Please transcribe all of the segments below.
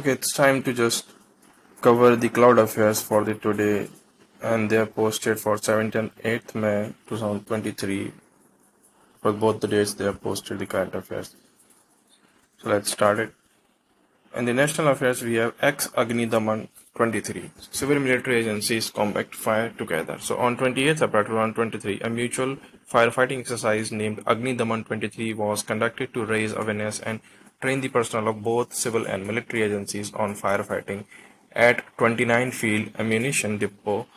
Okay, it's time to just cover the cloud affairs for the today, and they are posted for 7th and 8th May 2023. For both the dates, they have posted the current affairs. So let's start it. In the national affairs, we have ex Agni Daman 23. Civil military agencies combat fire together. So on 28th April 2023, a mutual firefighting exercise named Agni Daman 23 was conducted to raise awareness and train the personnel of both civil and military agencies on firefighting at 29 Field Ammunition Depot,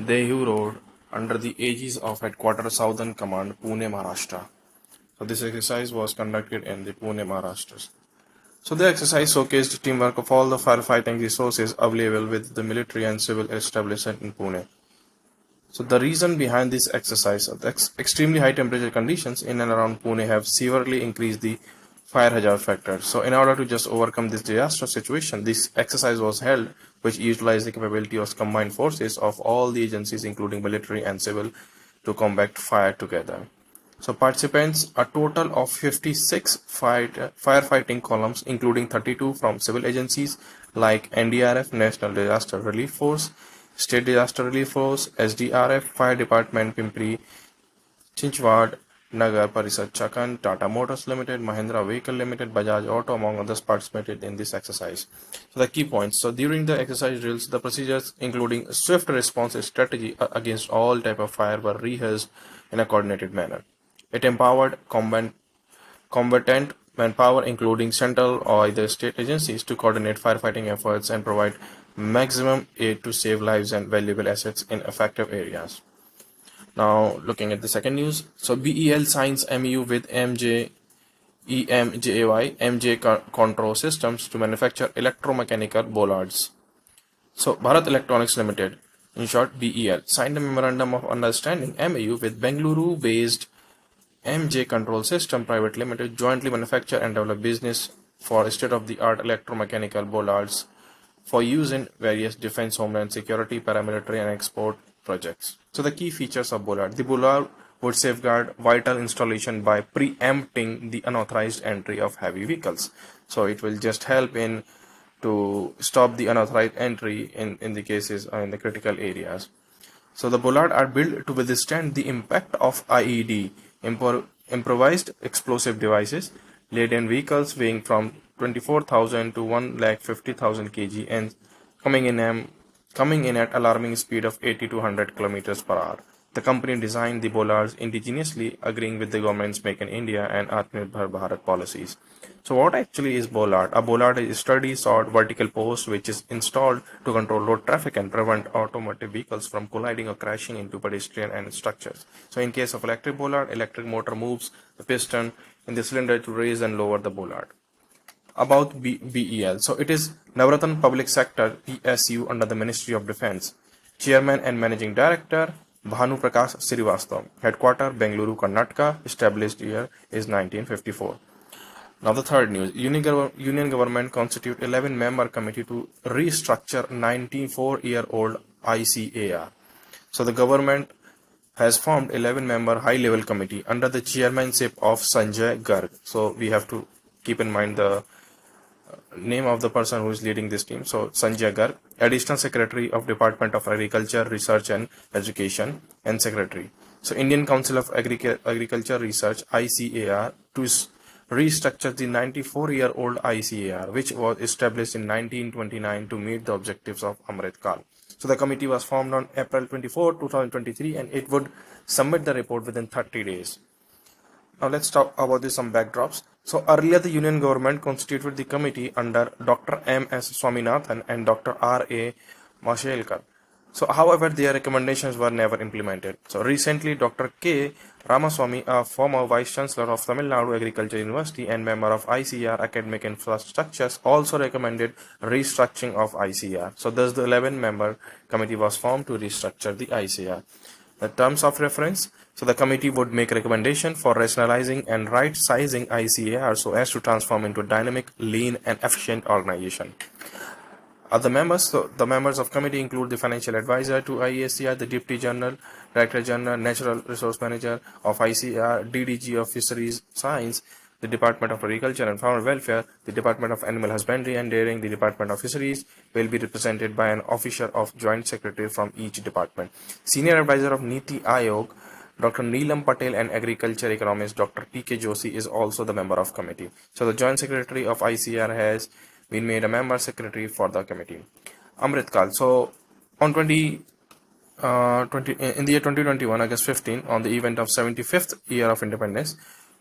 Dehu Road, under the aegis of Headquarters Southern Command, Pune, Maharashtra. So this exercise was conducted in the Pune, Maharashtra. So the exercise showcased teamwork of all the firefighting resources available with the military and civil establishment in Pune. So the reason behind this exercise, the extremely high temperature conditions in and around Pune have severely increased the fire hazard factor. So in order to just overcome this disaster situation, this exercise was held, which utilized the capability of combined forces of all the agencies, including military and civil, to combat fire together. So participants, a total of 56 firefighting columns, including 32 from civil agencies like NDRF, National Disaster Relief Force, State Disaster Relief Force, SDRF, Fire Department, Pimpri, Chinchwad, Nagar Parisad Chakan, Tata Motors Limited, Mahindra Vehicle Limited, Bajaj Auto, among others, participated in this exercise. So the key points. So during the exercise drills, the procedures, including swift response strategy against all type of fire, were rehearsed in a coordinated manner. It empowered combatant manpower, including central or either state agencies, to coordinate firefighting efforts and provide maximum aid to save lives and valuable assets in affected areas. Now, looking at the second news, so BEL signs MU with Control Systems to manufacture electromechanical bollards. So, Bharat Electronics Limited, in short BEL, signed a memorandum of understanding MAU with Bengaluru-based MJ Control System Private Limited jointly manufacture and develop business for state-of-the-art electromechanical bollards for use in various defense, homeland security, paramilitary, and export projects. So the key features of bollard: the bollard would safeguard vital installation by preempting the unauthorized entry of heavy vehicles. So it will just help in to stop the unauthorized entry in the cases in the critical areas. So the bollards are built to withstand the impact of IED, improvised explosive devices, laden vehicles weighing from 24,000 to 150,000 kg and coming in at alarming speed of 80 to 100 kilometers per hour. The company designed the bollards indigenously, agreeing with the government's Make in India and Atmanirbhar Bharat policies. So what actually is bollard? A bollard is a sturdy, short, vertical post which is installed to control road traffic and prevent automotive vehicles from colliding or crashing into pedestrian and structures. So in case of electric bollard, electric motor moves the piston in the cylinder to raise and lower the bollard. About BEL. So it is Navratan Public Sector PSU under the Ministry of Defense. Chairman and Managing Director Bhanu Prakash Srivastava. Headquarter Bengaluru, Karnataka. Established year is 1954. Now the third news. Union government constitute 11-member committee to restructure 94-year-old ICAR. So the government has formed 11-member high-level committee under the chairmanship of Sanjay Garg. So we have to keep in mind the name of the person who is leading this team. So Sanjay Garg, Additional Secretary of Department of Agriculture, Research and Education, and Secretary. So Indian Council of Agriculture Research (ICAR) to restructure the 94-year-old ICAR, which was established in 1929 to meet the objectives of Amrit Kal. So the committee was formed on April 24, 2023, and it would submit the report within 30 days. Now let's talk about some backdrops. So earlier the Union government constituted the committee under Dr. M.S. Swaminathan and Dr. R.A. Mashelkar. So however, their recommendations were never implemented. So recently Dr. K. Ramaswamy, a former Vice Chancellor of Tamil Nadu Agriculture University and member of ICAR Academic Infrastructures, also recommended restructuring of ICAR. So thus the 11-member committee was formed to restructure the ICAR. The terms of reference. So the committee would make recommendation for rationalizing and right-sizing ICAR so as to transform into a dynamic, lean, and efficient organization. Other members, so the members of committee include the financial advisor to IACR, the Deputy General, Director General, Natural Resource Manager of ICAR, DDG of Fisheries Science, the Department of Agriculture and Farmer Welfare, the Department of Animal Husbandry and Dairying, the Department of Fisheries will be represented by an officer of joint secretary from each department. Senior advisor of Niti Aayog, Dr. Neelam Patel, and agriculture economist Dr. P.K. Joshi is also the member of committee. So the joint secretary of ICAR has been made a member secretary for the committee. Amrit Kal. So on 20 in the year 2021, August 15, on the event of 75th year of independence,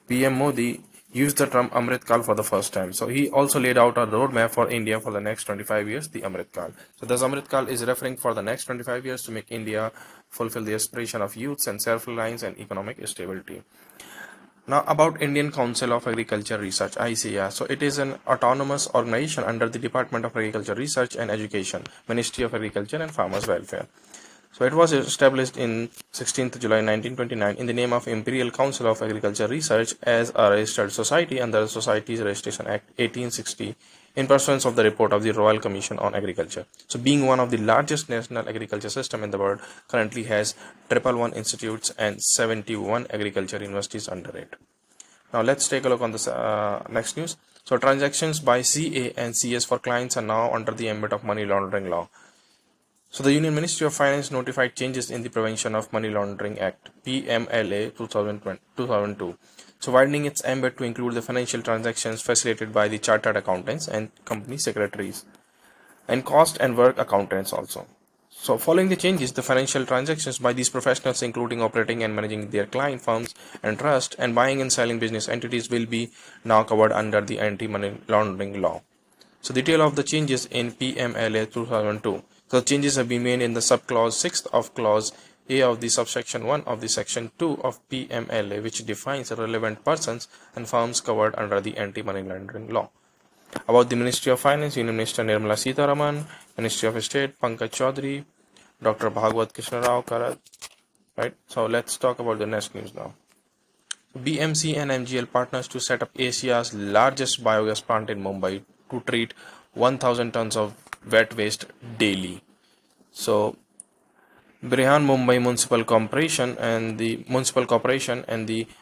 PM Modi used the term Amrit Kal for the first time. So he also laid out a roadmap for India for the next 25 years, the Amrit Kal. So this Amrit Kal is referring for the next 25 years to make India fulfill the aspiration of youths and self-reliance and economic stability. Now about Indian Council of Agriculture Research, ICAR. So it is an autonomous organization under the Department of Agriculture Research and Education, Ministry of Agriculture and Farmers Welfare. So it was established in 16th July 1929 in the name of Imperial Council of Agriculture Research as a registered society under the Societies Registration Act 1860 in pursuance of the report of the Royal Commission on Agriculture. So being one of the largest national agriculture system in the world, currently has 111 institutes and 71 agriculture universities under it. Now let's take a look on this next news. So transactions by CA and CS for clients are now under the ambit of money laundering law. So the Union Ministry of Finance notified changes in the Prevention of Money Laundering Act PMLA 2002. So widening its ambit to include the financial transactions facilitated by the chartered accountants and company secretaries and cost and work accountants also. So following the changes, the financial transactions by these professionals, including operating and managing their client firms and trust and buying and selling business entities, will be now covered under the anti-money laundering law. So detail of the changes in PMLA 2002. So changes have been made in the subclause 6th of clause A of the subsection 1 of the section 2 of PMLA, which defines relevant persons and firms covered under the anti-money laundering law. About the Ministry of Finance, Union Minister Nirmala Sitharaman, Ministry of State Pankaj Chaudhary, Dr. Bhagwat Krishna Rao Karat. Right. So let's talk about the next news now. BMC and MGL partners to set up Asia's largest biogas plant in Mumbai to treat 1,000 tons of wet waste daily. So Brihan Mumbai Municipal Corporation and the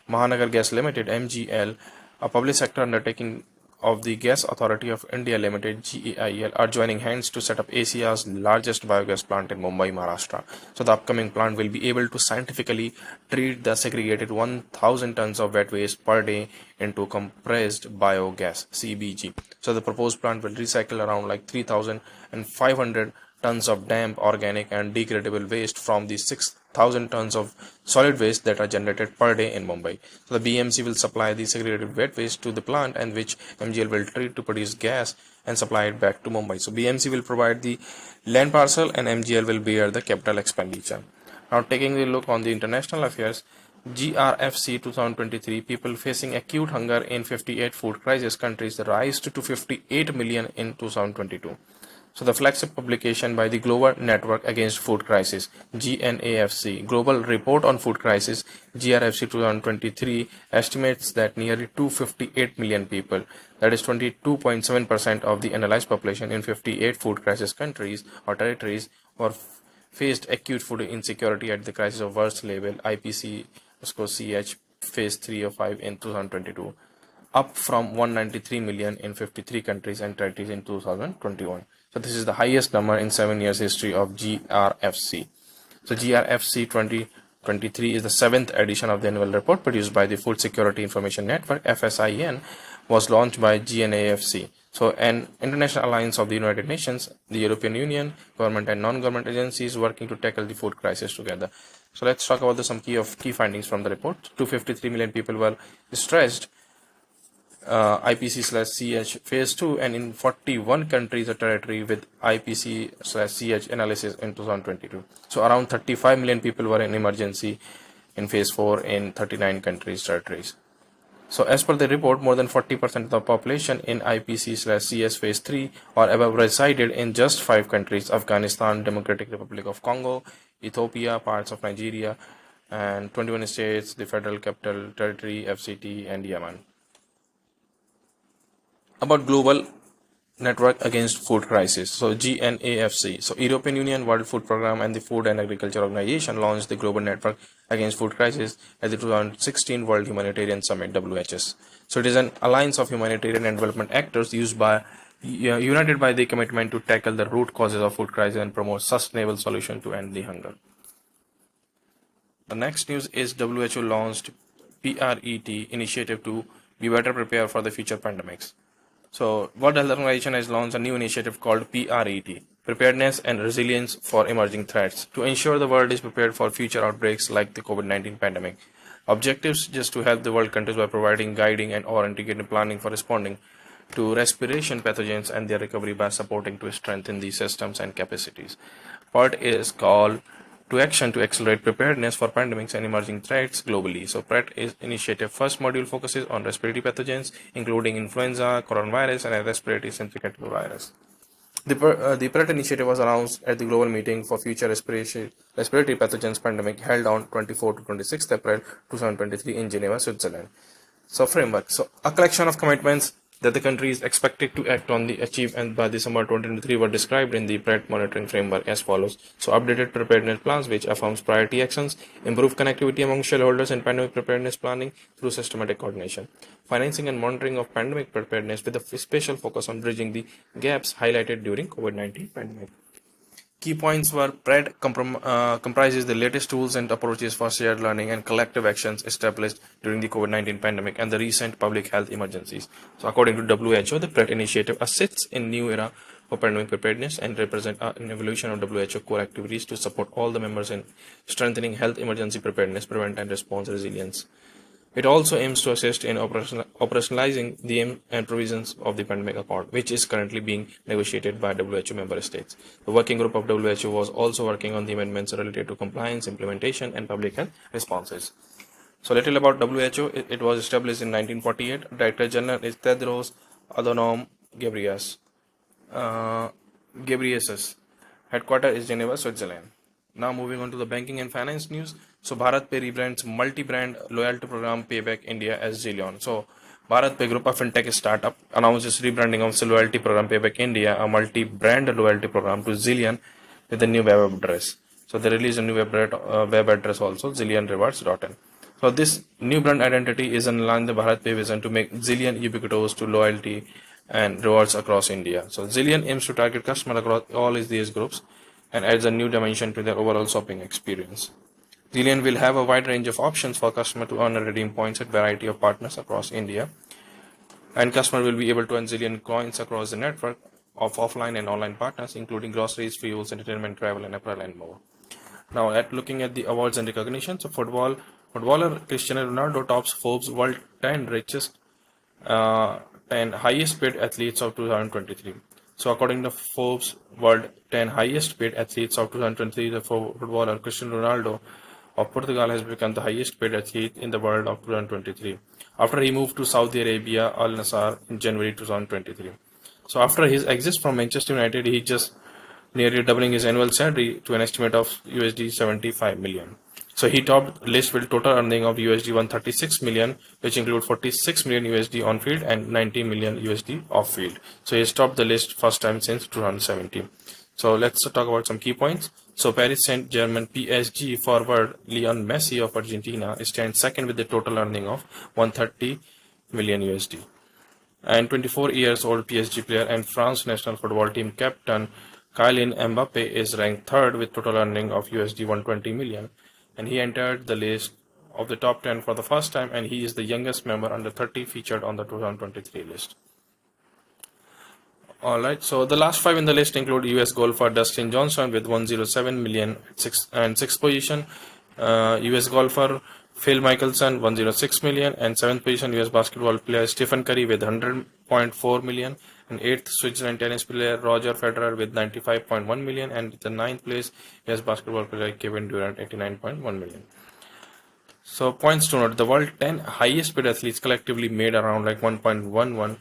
Mahanagar Gas Limited (MGL), a public sector undertaking of the Gas Authority of India Limited (GAIL), are joining hands to set up Asia's largest biogas plant in Mumbai, Maharashtra. So the upcoming plant will be able to scientifically treat the segregated 1,000 tons of wet waste per day into compressed biogas (CBG). So the proposed plant will recycle around like 3,500 tons of damp, organic and degradable waste from the 6,000 tons of solid waste that are generated per day in Mumbai. So the BMC will supply the segregated wet waste to the plant, and which MGL will treat to produce gas and supply it back to Mumbai. So BMC will provide the land parcel and MGL will bear the capital expenditure. Now taking a look on the international affairs, GRFC 2023, people facing acute hunger in 58 food crisis countries rise to 58 million in 2022. So the flagship publication by the Global Network Against Food Crisis, GNAFC, Global Report on Food Crisis, GRFC 2023, estimates that nearly 258 million people, that is 22.7% of the analyzed population in 58 food crisis countries or territories, were faced acute food insecurity at the crisis of worst level IPC/CH phase 3 or 5 in 2022, up from 193 million in 53 countries and territories in 2021. So this is the highest number in 7 years history of GRFC. So GRFC 2023 is the 7th edition of the annual report produced by the Food Security Information Network (FSIN), was launched by GNAFC. So an international alliance of the United Nations, the European Union, government and non-government agencies working to tackle the food crisis together. So let's talk about some key findings from the report. 253 million people were stressed IPC/CH phase 2 and in 41 countries or territory with IPC/CH analysis in 2022. So around 35 million people were in emergency in phase 4 in 39 countries territories. So as per the report, more than 40% of the population in IPC/CS phase 3 or above resided in just 5 countries: Afghanistan, Democratic Republic of Congo, Ethiopia, parts of Nigeria, and 21 states, the Federal Capital Territory, FCT, and Yemen. About global Network Against Food Crisis, so GNAFC. So European Union, World Food Programme and the Food and Agriculture Organization launched the Global Network Against Food Crisis at the 2016 World Humanitarian Summit (WHS). So it is an alliance of humanitarian and development actors united by the commitment to tackle the root causes of food crisis and promote sustainable solutions to end the hunger. The next news is WHO launched PRET initiative to be better prepared for the future pandemics. So, World Health Organization has launched a new initiative called PRET, Preparedness and Resilience for Emerging Threats, to ensure the world is prepared for future outbreaks like the COVID-19 pandemic. Objectives just to help the world countries by providing guiding and or integrated planning for responding to respiration pathogens and their recovery by supporting to strengthen these systems and capacities. Part is called to action to accelerate preparedness for pandemics and emerging threats globally. So PRET is initiative first module focuses on respiratory pathogens, including influenza, coronavirus, and a respiratory syncytial virus. The PRET initiative was announced at the Global Meeting for Future Respiratory Pathogens Pandemic held on 24 to 26 April 2023 in Geneva, Switzerland. So framework. So a collection of commitments that the country is expected to act on the achieve and by December 2023 were described in the PRET monitoring framework as follows. So updated preparedness plans which affirms priority actions, improve connectivity among shareholders and pandemic preparedness planning through systematic coordination, financing and monitoring of pandemic preparedness with a special focus on bridging the gaps highlighted during COVID-19 pandemic. Key points were PRED comprises the latest tools and approaches for shared learning and collective actions established during the COVID-19 pandemic and the recent public health emergencies. So according to WHO, the PRED initiative assists in new era for pandemic preparedness and represent an evolution of WHO core activities to support all the members in strengthening health emergency preparedness, prevent and response resilience. It also aims to assist in operationalizing the aim and provisions of the Pandemic Accord, which is currently being negotiated by WHO member states. The working group of WHO was also working on the amendments related to compliance, implementation, and public health responses. So, little about WHO. It was established in 1948. Director General is Tedros Adhanom Ghebreyesus. Headquarters is Geneva, Switzerland. Now moving on to the banking and finance news. So Bharat Pay rebrands multi-brand loyalty program Payback India as Zillion. So Bharat Pay group of fintech startup announces rebranding of its loyalty program Payback India, a multi-brand loyalty program, to Zillion with a new web address. So they released a new web address also, zillionrewards.in. So this new brand identity is in line with the Bharat Pay vision to make Zillion ubiquitous to loyalty and rewards across India. So Zillion aims to target customers across all these groups and adds a new dimension to their overall shopping experience. Zillion will have a wide range of options for customers to earn and redeem points at a variety of partners across India. And customers will be able to earn Zillion coins across the network of offline and online partners, including groceries, fuels, entertainment, travel, and apparel, and more. Now, looking at the awards and recognition, so footballer Cristiano Ronaldo tops Forbes World 10 richest 10 highest paid athletes of 2023. So according to Forbes World 10 highest paid athletes of 2023, the footballer Cristiano Ronaldo of Portugal has become the highest paid athlete in the world of 2023 after he moved to Saudi Arabia Al Nassr in January 2023. So after his exit from Manchester United, he just nearly doubling his annual salary to an estimate of USD 75 million. So he topped list with total earning of USD 136 million, which include 46 million USD on field and 90 million USD off field. So he has topped the list first time since 2017. So let's talk about some key points. So Paris Saint-Germain PSG forward Lionel Messi of Argentina stands second with the total earning of 130 million USD. And 24 years old PSG player and France national football team captain Kylian Mbappe is ranked third with total earning of USD 120 million. And he entered the list of the top 10 for the first time, and he is the youngest member under 30 featured on the 2023 list. Alright, so the last 5 in the list include US golfer Dustin Johnson with 107 million and 6th position, US golfer Phil Mickelson 106 million, and 7th position US basketball player Stephen Curry with 100.4 million, and 8th Switzerland tennis player Roger Federer with 95.1 million, and the 9th place US basketball player Kevin Durant 89.1 million. So points to note, the world 10 highest paid athletes collectively made around like 1.11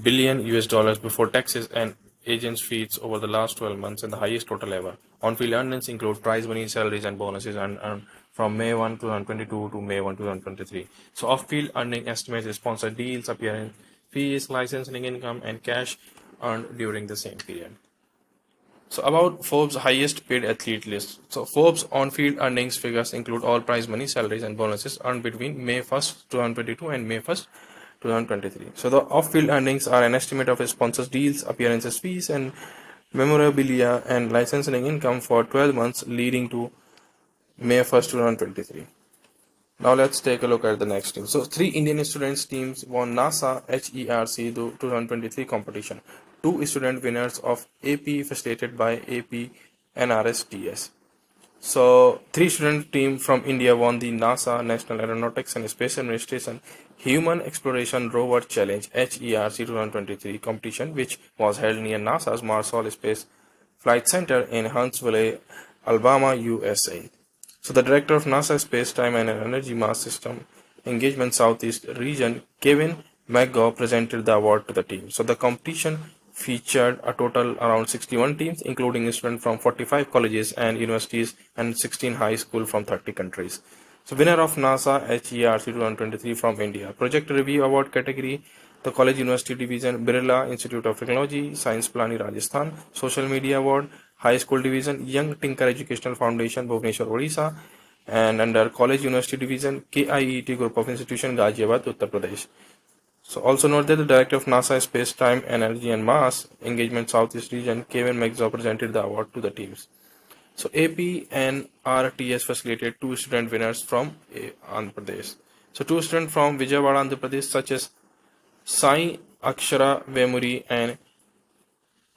billion US dollars before taxes and agents' fees over the last 12 months, and the highest total ever. On-field earnings include prize money, salaries, and bonuses earned from May 1, 2022 to May 1, 2023. So off-field earning estimates, sponsored deals, appearance fees, licensing income, and cash earned during the same period. So about Forbes' highest paid athlete list. So Forbes on-field earnings figures include all prize money, salaries, and bonuses earned between May 1st, 2022 and May 1st, 2023. So the off-field earnings are an estimate of sponsors' deals, appearances fees, and memorabilia and licensing income for 12 months leading to May 1st, 2023. Now let's take a look at the next team. So three Indian students teams won NASA HERC 2023 competition. Two student winners of AP facilitated by AP NRSTS. So three student team from India won the NASA National Aeronautics and Space Administration Human Exploration Rover Challenge HERC 2023 competition, which was held near NASA's Marshall Space Flight Center in Huntsville, Alabama, USA. So the director of NASA Space Time and Energy Mass System Engagement Southeast Region, Kevin McGaw, presented the award to the team. So the competition featured a total around 61 teams, including students from 45 colleges and universities and 16 high schools from 30 countries. So winner of NASA HERC 2023 from India. Project Review Award category, the College University Division, Birla Institute of Technology, Science Plani, Rajasthan. Social Media Award, High School Division, Young Tinker Educational Foundation, Bhubaneswar, Odisha. And under College University Division, KIET Group of Institution, Ghaziabad, Uttar Pradesh. So also note that the Director of NASA Space Time, Energy and Mass Engagement Southeast Region, Kevin McGaw, presented the award to the teams. So AP and RTS facilitated two student winners from Andhra Pradesh. So two students from Vijayawada, Andhra Pradesh, such as Sai Akshara Vemuri and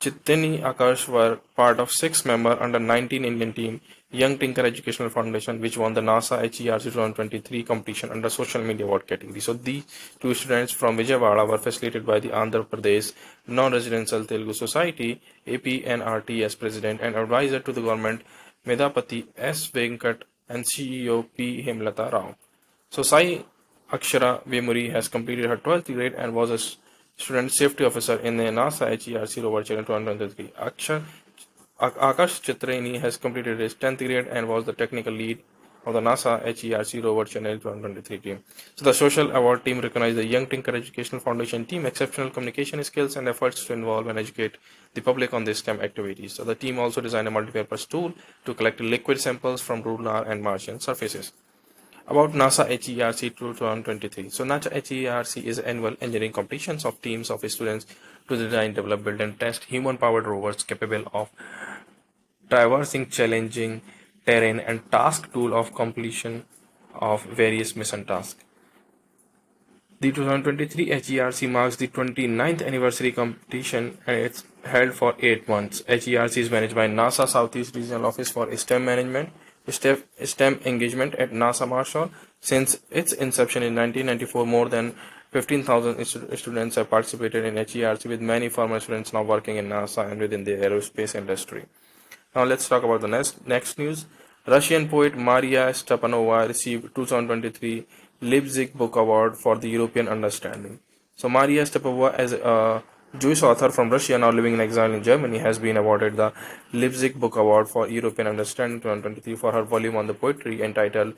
Chitani Akash, were part of six-member under 19 Indian team Young Tinker Educational Foundation, which won the NASA HERC 2023 competition under Social Media Award category. So these two students from Vijayawada were facilitated by the Andhra Pradesh Non-Residential Telugu Society APNRTS President and Advisor to the Government Medapati S. Venkat and CEO P. Hemlata Rao. So Sai Akshara Vemuri has completed her 12th grade and was a student safety officer in the NASA HERC rover challenge 2023. Akash Chitrani has completed his 10th grade and was the technical lead of the NASA HERC rover challenge 2023 team. So the social award team recognized the Young Tinker Educational Foundation team exceptional communication skills and efforts to involve and educate the public on these STEM activities. So the team also designed a multi-purpose tool to collect liquid samples from lunar and Martian surfaces. About NASA HERC 2023. So NASA HERC is an annual engineering competition of teams of students to design, develop, build and test human-powered rovers capable of traversing challenging terrain and task tool of completion of various mission tasks. The 2023 HERC marks the 29th anniversary competition and it's held for 8 months. HERC is managed by NASA Southeast Regional Office for STEM Management, STEM engagement at NASA Marshall. Since its inception in 1994, more than 15,000 students have participated in HERC, with many former students now working in NASA and within the aerospace industry. Now let's talk about the next news. Russian poet Maria Stepanova received 2023 Leipzig Book Award for the European Understanding. So Maria Stepanova, as a Jewish author from Russia now living in exile in Germany, has been awarded the Leipzig Book Award for European Understanding 2023 for her volume on the poetry entitled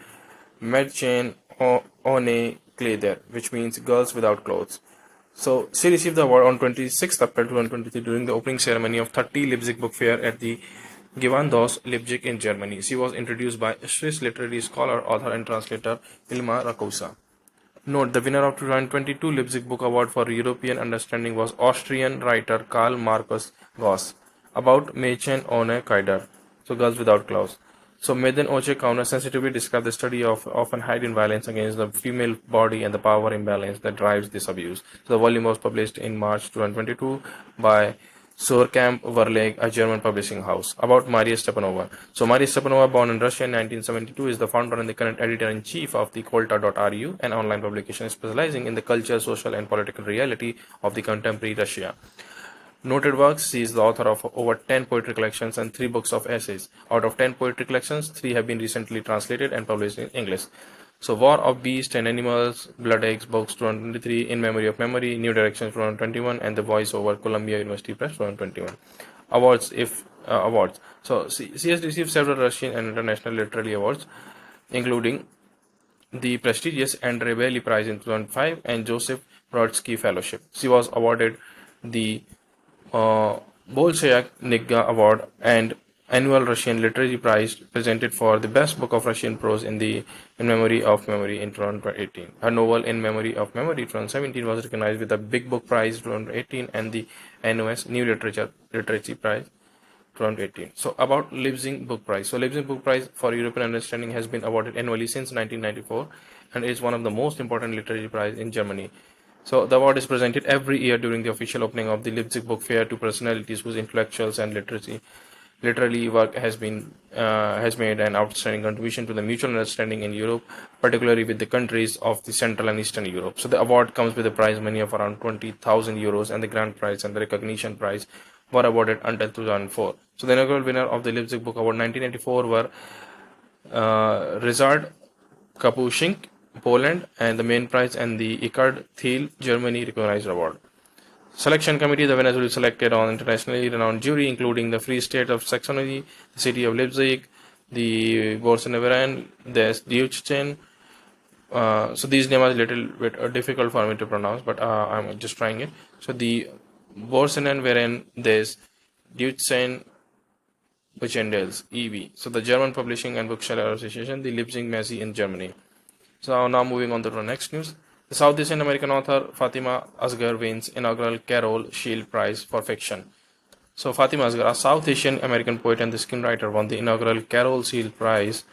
Mädchen ohne Kleider, which means Girls Without Clothes. So she received the award on 26th April 2023 during the opening ceremony of 30 Leipzig Book Fair at the Gewandhaus Leipzig in Germany. She was introduced by Swiss literary scholar, author and translator Ilma Rakusa. Note, the winner of 2022 Leipzig Book Award for European Understanding was Austrian writer Karl Markus Goss about Mädchen ohne Kleider, so Girls Without Clothes. So Mädchen ohne Kleider sensitively described the study of often hidden violence against the female body and the power imbalance that drives this abuse. So the volume was published in March 2022 by Surkamp Verlag, a German publishing house. About Maria Stepanova. So Maria Stepanova, born in Russia in 1972, is the founder and the current editor-in-chief of the Kolta.ru, an online publication specializing in the culture, social and political reality of the contemporary Russia. Noted works, she is the author of over 10 poetry collections and 3 books of essays. Out of 10 poetry collections, 3 have been recently translated and published in English. So War of Beasts and Animals, Blood Eggs Books 2023, In Memory of Memory, New Directions 2021, and The Voice Over Columbia University Press 2021. Awards. So she has received several Russian and international literary awards, including the prestigious Andrei Bely Prize in 2005 and Joseph Brodsky Fellowship. She was awarded the Bolshevik Niga Award and annual Russian Literary Prize presented for the best book of Russian prose In Memory of Memory in 2018. Her novel In Memory of Memory 2017 was recognized with the Big Book Prize 2018 and the NOS New Literature Prize 2018. So about Leipzig Book Prize. So Leipzig Book Prize for European Understanding has been awarded annually since 1994 and is one of the most important literary prize in Germany. So the award is presented every year during the official opening of the Leipzig Book Fair to personalities whose intellectuals and literary work has made an outstanding contribution to the mutual understanding in Europe, particularly with the countries of the Central and Eastern Europe. So the award comes with a prize money of around 20,000 euros, and the grand prize and the recognition prize were awarded until 2004. So the inaugural winner of the Leipzig Book Award 1994 were Richard Kapuschink, Poland, and the main prize and the Eckhard Thiel, Germany recognized award. Selection committee, the winners will be selected on internationally renowned jury, including the Free State of Saxony, the city of Leipzig, the Borseneveren, the Deutschen. So these names are a little bit difficult for me to pronounce, but I'm just trying it. So the Borseneveren, des Deutschen Buchendels, EV. So the German Publishing and Bookseller Association, the Leipzig Messe in Germany. So now moving on to the next news. The South Asian American author Fatima Asghar wins inaugural Carol Shield Prize for Fiction. So Fatima Asghar, a South Asian American poet and the screenwriter, won the inaugural Carol Shields Prize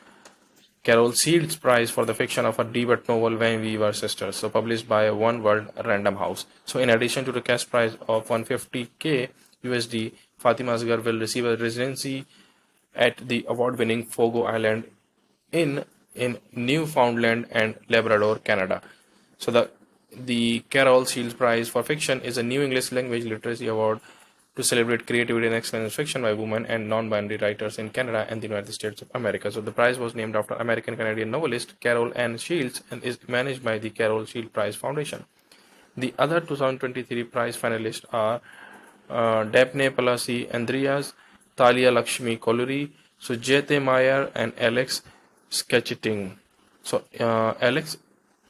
for the fiction of her debut novel When We Were Sisters, so published by One World Random House. So in addition to the cash prize of 150k USD, Fatima Asghar will receive a residency at the award-winning Fogo Island in Newfoundland and Labrador, Canada. So the Carol Shields Prize for Fiction is a new English language literacy award to celebrate creativity and excellence in fiction by women and non-binary writers in Canada and the United States of America. So the prize was named after American-Canadian novelist Carol Ann Shields and is managed by the Carol Shields Prize Foundation. The other 2023 prize finalists are Daphne Palasi Andreas, Talia Lakshmi Koluri, Sujete Meyer, and Alex Sketchiting. So Alex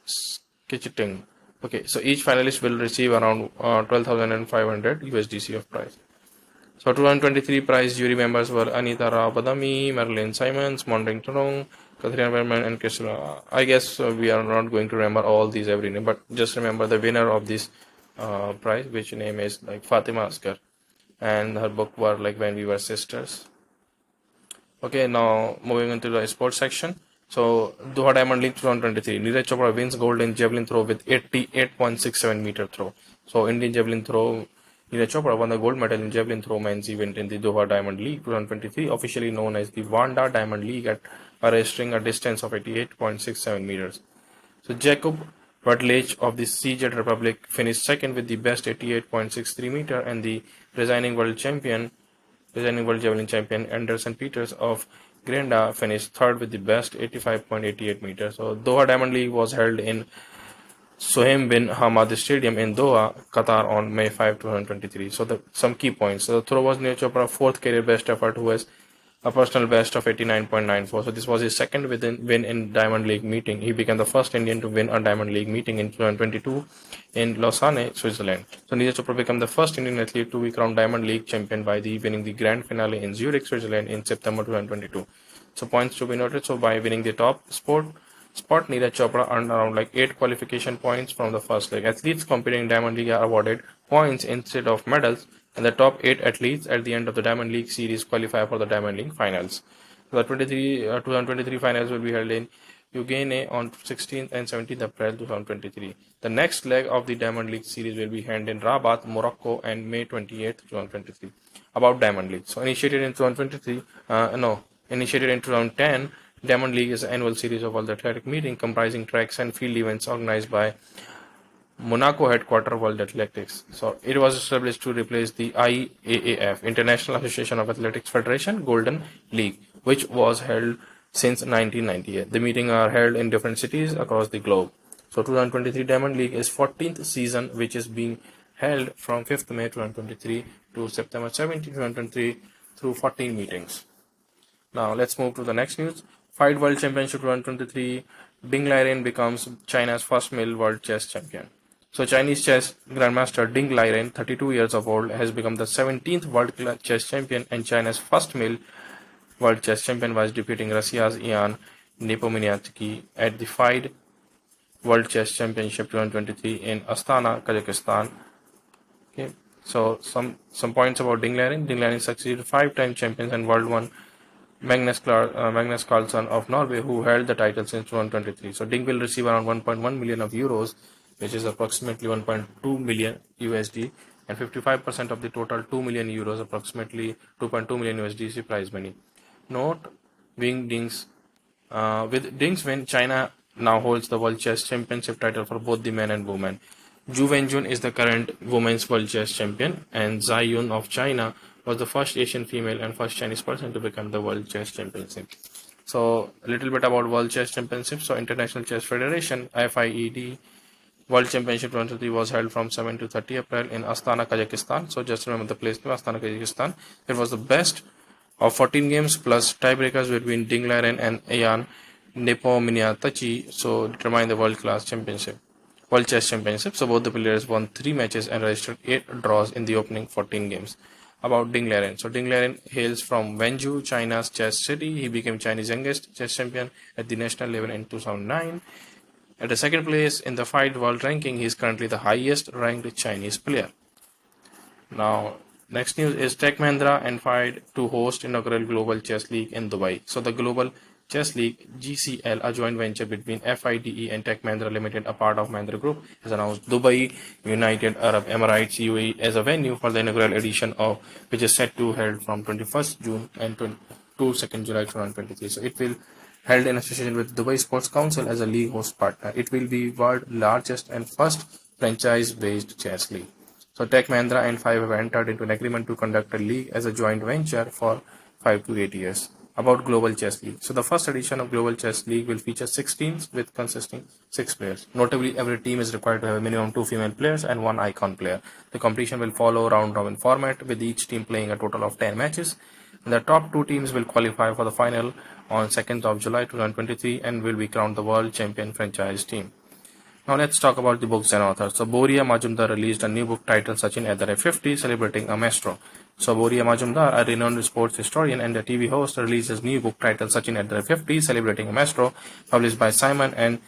Sketchiting. Okay, so each finalist will receive around 12,500 USDC of prize. So 2023 prize jury members were Anita Rao Badami, Marilyn Simons, Mondring Torong, Katharina Berman, and Krishna. I guess we are not going to remember all these every name, but just remember the winner of this prize, which name is like Fatima Asghar, and her book were like When We Were Sisters. Okay, now moving into the sports section. So Doha Diamond League 2023, Neeraj Chopra wins gold in javelin throw with 88.67 meter throw. So Indian javelin throw, Neeraj Chopra won the gold medal in javelin throw men's event in the Doha Diamond League 2023, officially known as the Wanda Diamond League, at registering a distance of 88.67 meters. So Jacob Rutledge of the Czech Republic finished second with the best 88.63 meter, and the resigning world javelin champion Anderson Peters of Grenada finished third with the best 85.88 meters. So Doha Diamond League was held in Sohaim bin Hamad Stadium in Doha, Qatar on May 5, 2023. So some key points. So the throw was Neeraj Chopra's fourth career best effort, who has a personal best of 89.94. So this was his second win in Diamond League meeting. He became the first Indian to win a Diamond League meeting in 2022 in Lausanne, Switzerland. So Neeraj Chopra became the first Indian athlete to be crowned Diamond League champion by winning the grand finale in Zurich, Switzerland in September 2022. So points to be noted. So by winning the top spot, Neeraj Chopra earned around like 8 qualification points from the first leg. Athletes competing in Diamond League are awarded points instead of medals, and the top 8 athletes at the end of the Diamond League series qualify for the Diamond League finals. So the 2023 finals will be held in Eugene on 16th and 17th April 2023. The next leg of the Diamond League series will be held in Rabat, Morocco, and May 28th, 2023. About Diamond League. So initiated in 2010, Diamond League is an annual series of World Athletic meeting comprising tracks and field events organized by Monaco headquarter World Athletics. So it was established to replace the IAAF, International Association of Athletics Federation Golden League, which was held since 1998. The meetings are held in different cities across the globe. So 2023 Diamond League is 14th season, which is being held from 5th May 2023 to September 17, 2023 through 14 meetings. Now let's move to the next news. Fight World Championship 2023, Ding Liren becomes China's first male world chess champion. So Chinese chess grandmaster Ding Liren, 32 years of old, has become the 17th world chess champion and China's first male world chess champion was defeating Russia's Ian Nepomniachtchi at the FIDE World Chess Championship 2023 in Astana, Kazakhstan. Okay, so some points about Ding Liren. Ding Liren succeeded five-time champions and world one Magnus Carlsen of Norway, who held the title since 2023. So Ding will receive around 1.1 million of euros, which is approximately 1.2 million USD, and 55% of the total 2 million euros, approximately 2.2 million USD prize money. Note, with Ding's win, China now holds the World Chess Championship title for both the men and women. Zhu Wenjun is the current women's World Chess Champion, and Zhai Yun of China was the first Asian female and first Chinese person to become the World Chess Championship. So, a little bit about World Chess Championship. So, International Chess Federation (FIED) World Championship 2023 was held from 7 to 30 April in Astana, Kazakhstan. So, just remember the place name, Astana, Kazakhstan. It was the best of 14 games plus tiebreakers between Ding Liren and Ian Nepomniachtchi, so determine the world chess championship. So both the players won 3 matches and registered 8 draws in the opening 14 games. About Ding Liren. So Ding Liren hails from Wenzhou, China's chess city. He became China's youngest chess champion at the national level in 2009. At the second place in the FIDE world ranking, he is currently the highest ranked Chinese player. Now, next news is Tech Mahindra and FIDE to host inaugural Global Chess League in Dubai. So the Global Chess League (GCL), a joint venture between FIDE and Tech Mahindra Limited, a part of Mahindra Group, has announced Dubai, United Arab Emirates (UAE) as a venue for the inaugural edition of which is set to held from 21st June and to 2nd July 2023. So it will held in association with Dubai Sports Council as a league host partner. It will be world's largest and first franchise-based chess league. So Tech Mahindra and FIDE have entered into an agreement to conduct a league as a joint venture for 5 to 8 years. About Global Chess League. So the first edition of Global Chess League will feature 6 teams with consisting 6 players. Notably, every team is required to have a minimum 2 female players and 1 icon player. The competition will follow round-robin format with each team playing a total of 10 matches. The top 2 teams will qualify for the final on 2nd of July 2023 and will be crowned the world champion franchise team. Now let's talk about the books and authors. So Boria Majumdar released a new book titled Sachin at the Rate 50, celebrating a maestro. So Boria Majumdar, a renowned sports historian and a TV host, released his new book titled Sachin at the Rate 50, celebrating a maestro, published by Simon and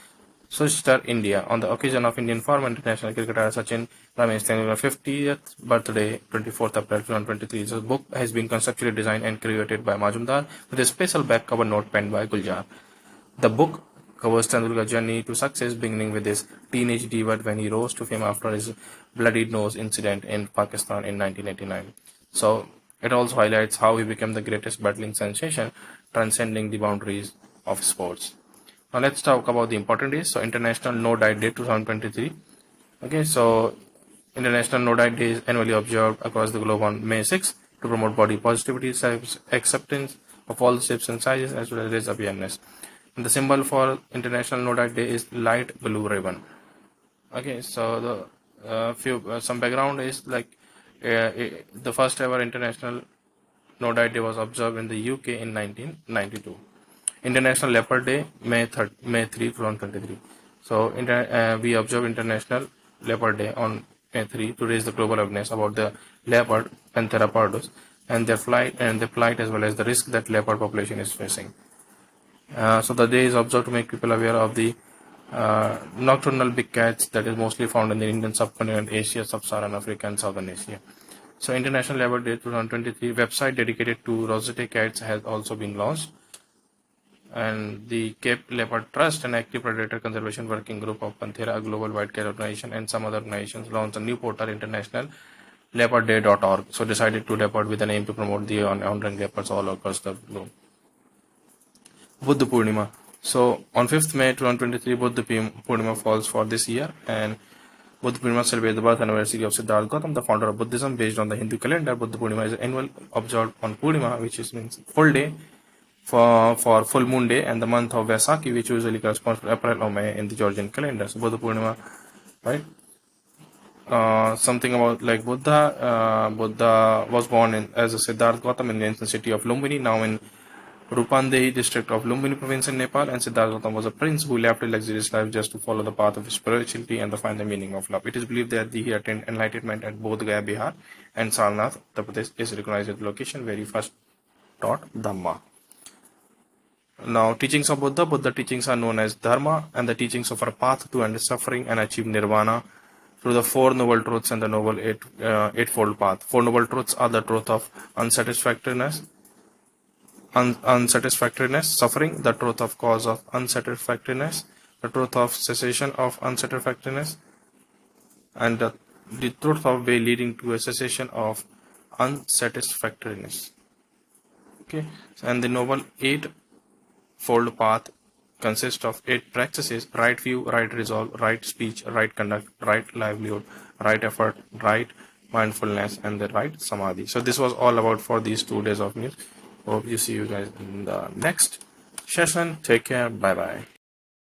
Schuster India, on the occasion of Indian former international cricketer Sachin Ramesh Tendulkar's 50th birthday, 24th April 2023. This book has been conceptually designed and created by Majumdar with a special back cover note penned by Guljar. The book covers Tendulkar's journey to success, beginning with his teenage debut when he rose to fame after his bloodied nose incident in Pakistan in 1989. So it also highlights how he became the greatest battling sensation, transcending the boundaries of sports. Now let's talk about the important days. So International No Diet Day 2023. Okay, so International No Diet Day is annually observed across the globe on May 6 to promote body positivity, self-acceptance of all shapes and sizes, as well as raise awareness. And the symbol for International No Diet Day is light blue ribbon. Okay, so the some background is like the first ever International No Diet Day was observed in the UK in 1992. International Leopard Day, May 3, 2023. So we observe International Leopard Day on May 3 to raise the global awareness about the leopard, Panthera pardus, and their flight as well as the risk that leopard population is facing. So the day is observed to make people aware of the nocturnal big cats that is mostly found in the Indian subcontinent, Asia, Sub-Saharan Africa, and Southern Asia. So International Leopard Day 2023 website dedicated to rosette cats has also been launched. And the Cape Leopard Trust, an active predator conservation working group of Panthera, a global white cat organization, and some other organizations launched a new portal, internationalleopardday.org. So decided to leopard with an aim to promote the honoring leopards all across the globe. Buddha Purnima. So on 5th May 2023, Buddha Purnima falls for this year, and Buddha Purnima celebrates the birth anniversary of Siddhartha Gautam, the founder of Buddhism. Based on the Hindu calendar, Buddha Purnima is annual observed on Purnima, which means full day, for full moon day, and the month of Vaisakhi, which usually corresponds to April or May in the Georgian calendar. So Buddha Purnima, right? Something about like Buddha. Buddha was born as a Siddhartha Gautam in the ancient city of Lumbini, now in Rupandehi district of Lumbini province in Nepal, and Siddhartha Gautama was a prince who left a luxurious life just to follow the path of spirituality and to find the meaning of love. It is believed that he attained enlightenment at both Gaya, Bihar and Sarnath, Uttar Pradesh is recognized as the location where he first taught Dhamma. Now, teachings of Buddha. Buddha teachings are known as Dharma, and the teachings offer a path to end suffering and achieve nirvana through the Four Noble Truths and the Noble Eightfold Path. Four Noble Truths are the truth of unsatisfactoriness, suffering, the truth of cause of unsatisfactoriness, the truth of cessation of unsatisfactoriness, and the truth of way leading to a cessation of unsatisfactoriness. Okay, and the Noble Eightfold Path consists of 8 practices: right view, right resolve, right speech, right conduct, right livelihood, right effort, right mindfulness, and the right samadhi. So this was all about for these 2 days of news. Hope you see you guys in the next session. Take care. Bye bye.